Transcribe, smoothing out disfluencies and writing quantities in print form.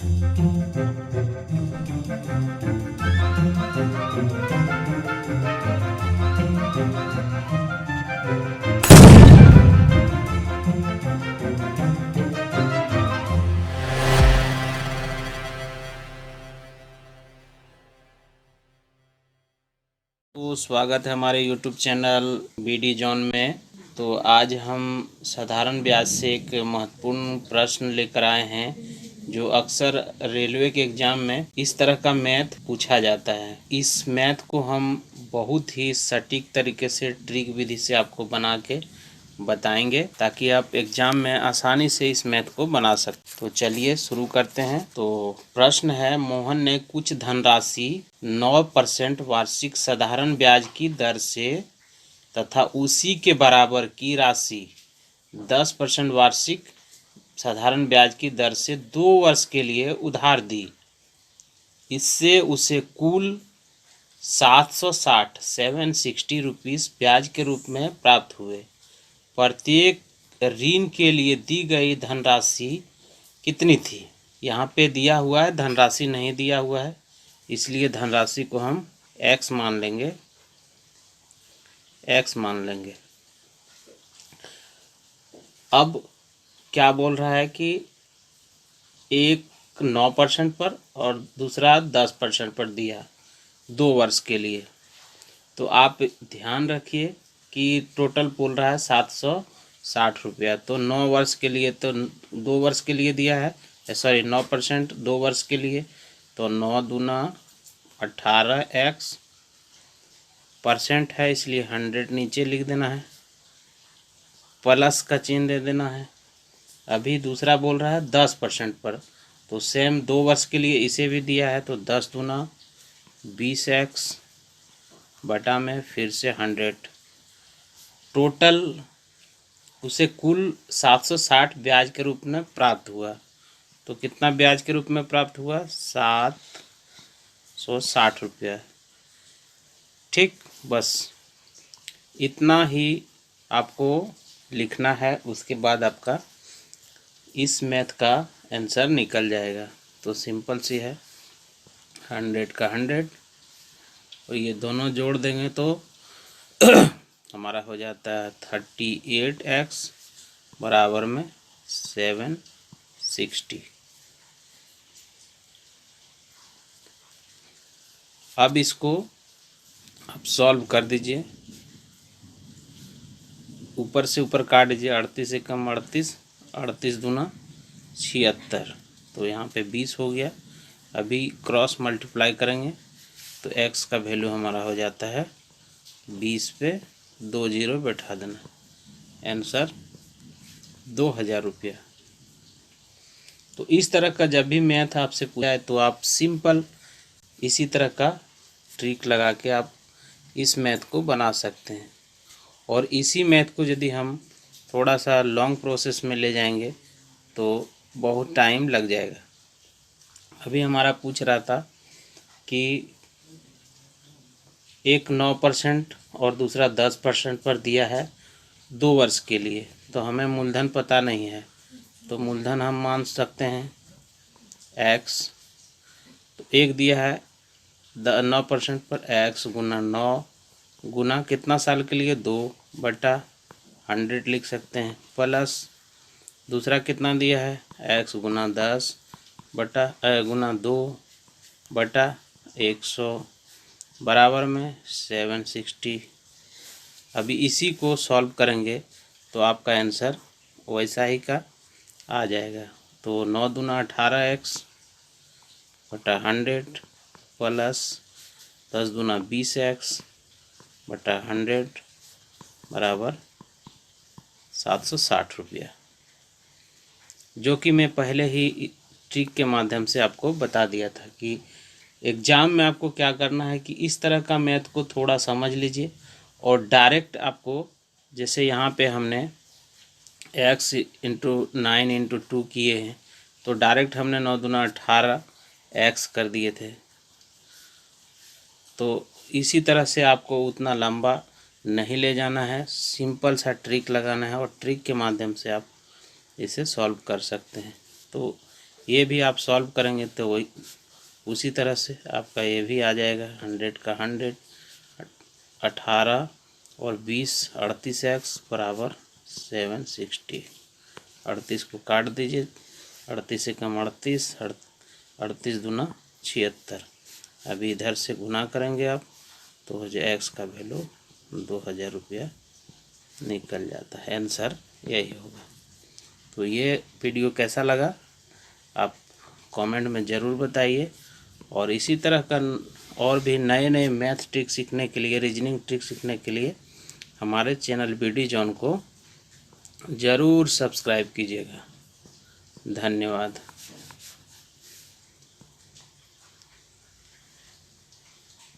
तो स्वागत है हमारे YouTube चैनल BD जॉन में। तो आज हम साधारण ब्याज से एक महत्वपूर्ण प्रश्न लेकर आए हैं जो अक्सर रेलवे के एग्ज़ाम में इस तरह का मैथ पूछा जाता है। इस मैथ को हम बहुत ही सटीक तरीके से ट्रिक विधि से आपको बना के बताएंगे ताकि आप एग्जाम में आसानी से इस मैथ को बना सकते। तो चलिए शुरू करते हैं। तो प्रश्न है, मोहन ने कुछ धनराशि 9% वार्षिक साधारण ब्याज की दर से तथा उसी के बराबर की राशि 10% वार्षिक साधारण ब्याज की दर से 2 वर्ष के लिए उधार दी। इससे उसे कुल 760 रुपीस ब्याज के रूप में प्राप्त हुए। प्रत्येक ऋण के लिए दी गई धनराशि कितनी थी? यहाँ पे दिया हुआ है, धनराशि नहीं दिया हुआ है, इसलिए धनराशि को हम x मान लेंगे। अब क्या बोल रहा है कि एक 9% पर और दूसरा 10% पर दिया 2 वर्ष के लिए। तो आप ध्यान रखिए कि टोटल बोल रहा है 760 रुपया। तो 9 वर्ष के लिए, तो 2 वर्ष के लिए दिया है, सॉरी 9% 2 वर्ष के लिए। तो 9 दूना 18x परसेंट है, इसलिए 100 नीचे लिख देना है, प्लस का चिन्ह दे देना है। अभी दूसरा बोल रहा है 10% पर, तो सेम 2 वर्ष के लिए इसे भी दिया है। तो 10 दूना 20x बटा में फिर से 100। टोटल उसे कुल 760 ब्याज के रूप में प्राप्त हुआ। तो कितना ब्याज के रूप में प्राप्त हुआ? 760 रुपया। ठीक, बस इतना ही आपको लिखना है। उसके बाद आपका इस मैथ का आंसर निकल जाएगा। तो सिंपल सी है, 100 का 100 और ये दोनों जोड़ देंगे तो हमारा हो जाता है 38x बराबर में 760। अब इसको आप सॉल्व कर दीजिए, ऊपर से ऊपर काट दीजिए। 38 से कम 38, 38 दूना 76, तो यहाँ पे 20 हो गया। अभी क्रॉस मल्टीप्लाई करेंगे तो x का वैल्यू हमारा हो जाता है 20 पे 2 जीरो बैठा देना, आंसर 2000 रुपया। तो इस तरह का जब भी मैथ आपसे पूछा है तो आप सिंपल इसी तरह का ट्रिक लगा के आप इस मैथ को बना सकते हैं। और इसी मैथ को यदि हम थोड़ा सा लॉन्ग प्रोसेस में ले जाएंगे तो बहुत टाइम लग जाएगा। अभी हमारा पूछ रहा था कि एक 9% और दूसरा 10% पर दिया है 2 वर्ष के लिए। तो हमें मूलधन पता नहीं है, तो मूलधन हम मान सकते हैं x। तो एक दिया है 9% पर, x गुना 9 गुना कितना साल के लिए? 2 बटा 100 लिख सकते हैं, प्लस दूसरा कितना दिया है? x गुना 10 बटा गुना 2 बटा 100 बराबर में 760। अभी इसी को सॉल्व करेंगे तो आपका आंसर वैसा ही का आ जाएगा। तो 9 दूना 18x बटा 100 प्लस 10 दूना 20x बटा 100 बराबर 760 रुपया, जो कि मैं पहले ही ट्रिक के माध्यम से आपको बता दिया था कि एग्ज़ाम में आपको क्या करना है कि इस तरह का मैथ को थोड़ा समझ लीजिए और डायरेक्ट आपको, जैसे यहाँ पे हमने x इंटू 9 इंटू 2 किए हैं, तो डायरेक्ट हमने 9 दूना 18x कर दिए थे। तो इसी तरह से आपको उतना लंबा नहीं ले जाना है, सिंपल सा ट्रिक लगाना है और ट्रिक के माध्यम से आप इसे सॉल्व कर सकते हैं। तो ये भी आप सॉल्व करेंगे तो वही उसी तरह से आपका ये भी आ जाएगा 100 का 100, 18 और 20 38x बराबर 760। 38 को काट दीजिए, 38 से कम 38, 38 दूना 76। अभी इधर से गुना करेंगे आप तो हो जाए x का वैल्यू 2000 रुपया निकल जाता है। आंसर यही होगा। तो ये वीडियो कैसा लगा आप कमेंट में ज़रूर बताइए, और इसी तरह का और भी नए नए मैथ ट्रिक सीखने के लिए, रीजनिंग ट्रिक सीखने के लिए हमारे चैनल BD जॉन को ज़रूर सब्सक्राइब कीजिएगा। धन्यवाद।